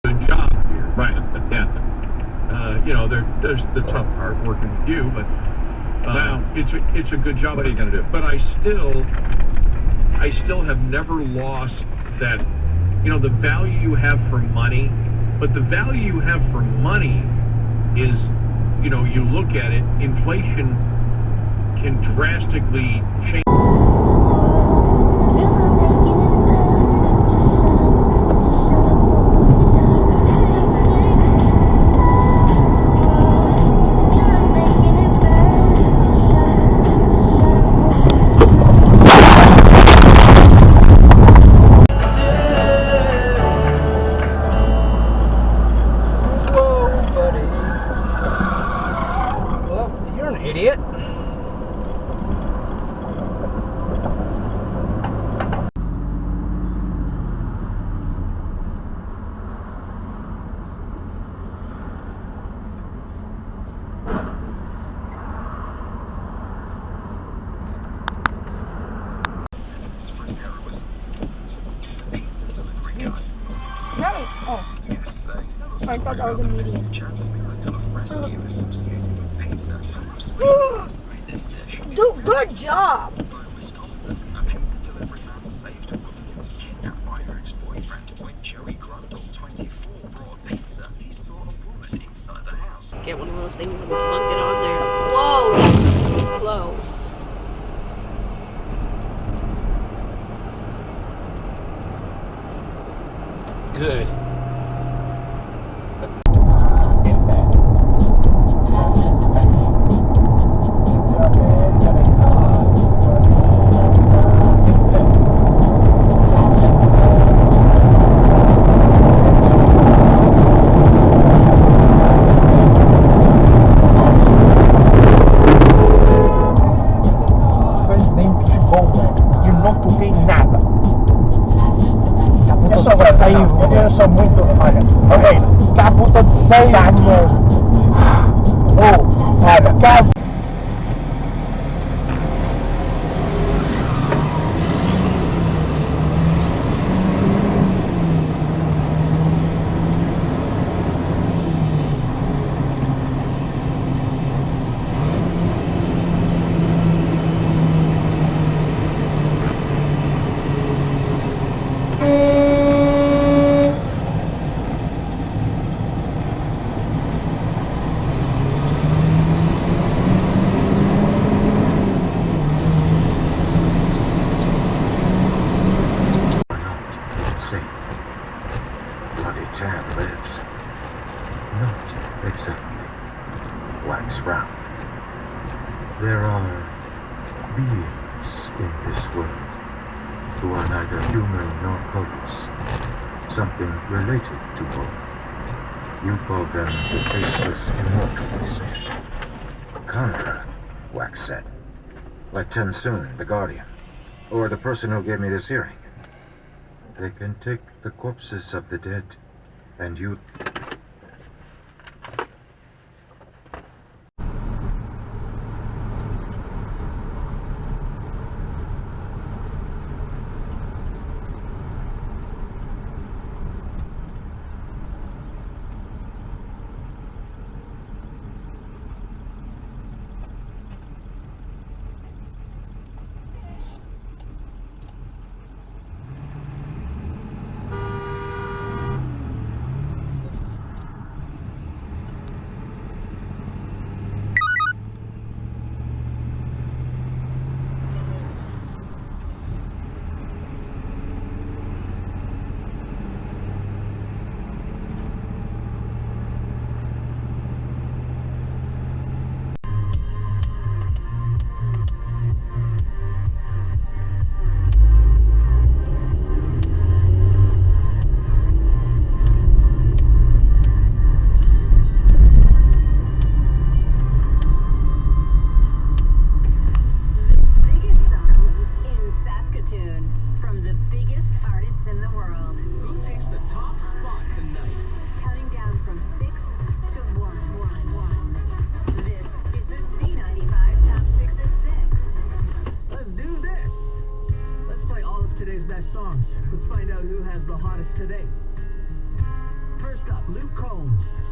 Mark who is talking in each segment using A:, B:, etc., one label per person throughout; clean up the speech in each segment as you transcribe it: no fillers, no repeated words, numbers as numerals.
A: Good job here. Right. Yeah. You know, there's the tough part working with you, but it's a good job.
B: What are you going to do?
A: But I still have never lost that, you know, the value you have for money. But the value you have for money is, you know, you look at it, inflation can drastically change.
C: Idiot.
D: This first heroism. Pizza delivery guy.
E: No. Oh.
D: Yes,
E: I thought that was a medium.
D: Chap, a miracle of rescue associated with pizza. This dish.
E: Good job.
D: By Wisconsin, a pizza delivery man saved a woman who was kidnapped by her ex-boyfriend. When Joey Grundle, 24, brought pizza, he saw a woman inside the house.
F: Get one of those things and plunk it on there. Whoa, that's pretty close.
C: Good.
B: Eu sou muito. Olha, ok, cá puta de 6 anos. Olha, cá.
G: Bloody Tab lives. Not exactly. Wax frowned. There are beings in this world who are neither human nor colors. Something related to both. You call them the Faceless Immortals. Chandra, Wax said. Like Tensoon, the Guardian. Or the person who gave me this hearing. They can take the corpses of the dead, and you...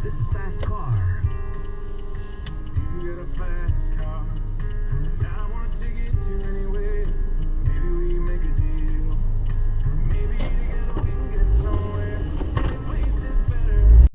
G: This is fast car. You got a fast car. I wanna take it to anywhere. Maybe we make a deal. Maybe together we can get somewhere. Any place is better.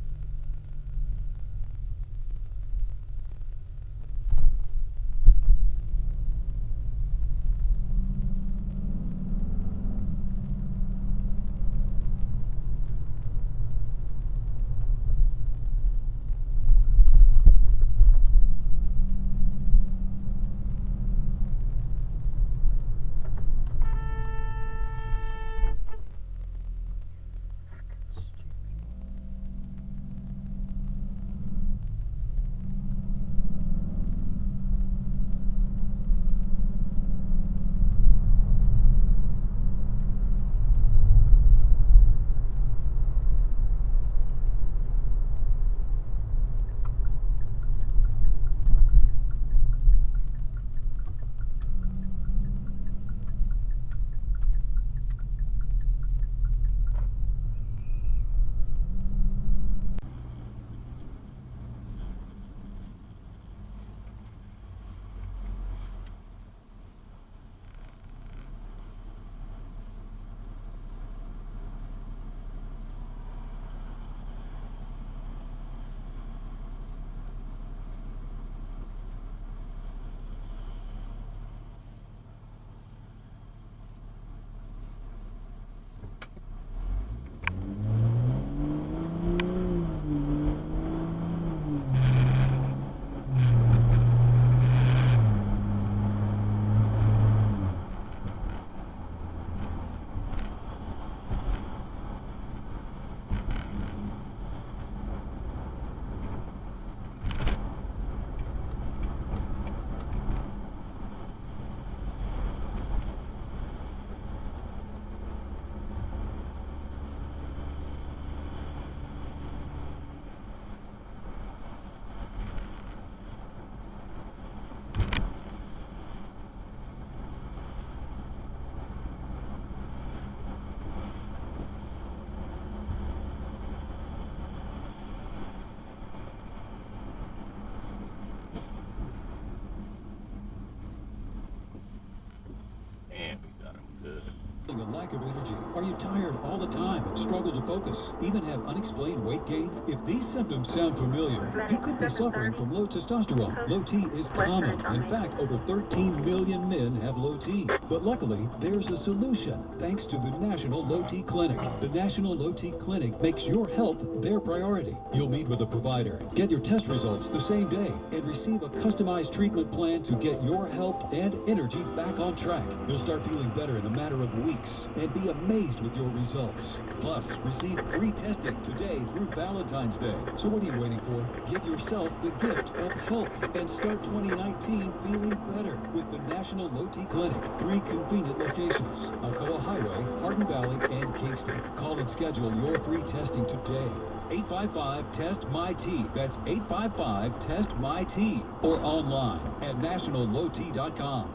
H: A lack of energy? Are you tired all the time and struggle to focus? Even have unexplained weight gain? If these symptoms sound familiar, you could be suffering from low testosterone. Low T is common. In fact, over 13 million men have low T. But luckily, there's a solution thanks to the National Low T Clinic. The National Low T Clinic makes your health their priority. You'll meet with a provider, get your test results the same day, and receive a customized treatment plan to get your health and energy back on track. You'll start feeling better in a matter of weeks and be amazed with your results. Plus, receive free testing today through Valentine's Day. So what are you waiting for? Give yourself the gift of health and start 2019 feeling better with the National Low T Clinic. 3 convenient locations: Alcoa Highway, Hardin Valley, and Kingston. Call and schedule your free testing today. 855-TEST-MY-T. That's 855-TEST-MY-T. Or online at nationallowt.com.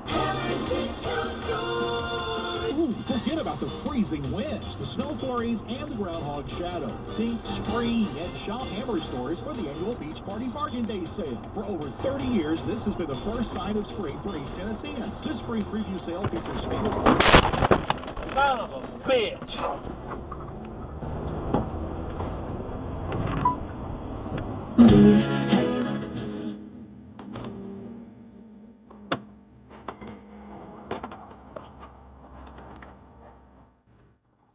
I: Ooh, forget about the freezing winds, the snow flurries, and the groundhog shadow. Think spring at Shop Hammer Stores for the annual Beach Party Bargain Day sale. For over 30 years, this has been the first sign of spring for East Tennesseans. This spring preview sale features famous... Son of a bitch!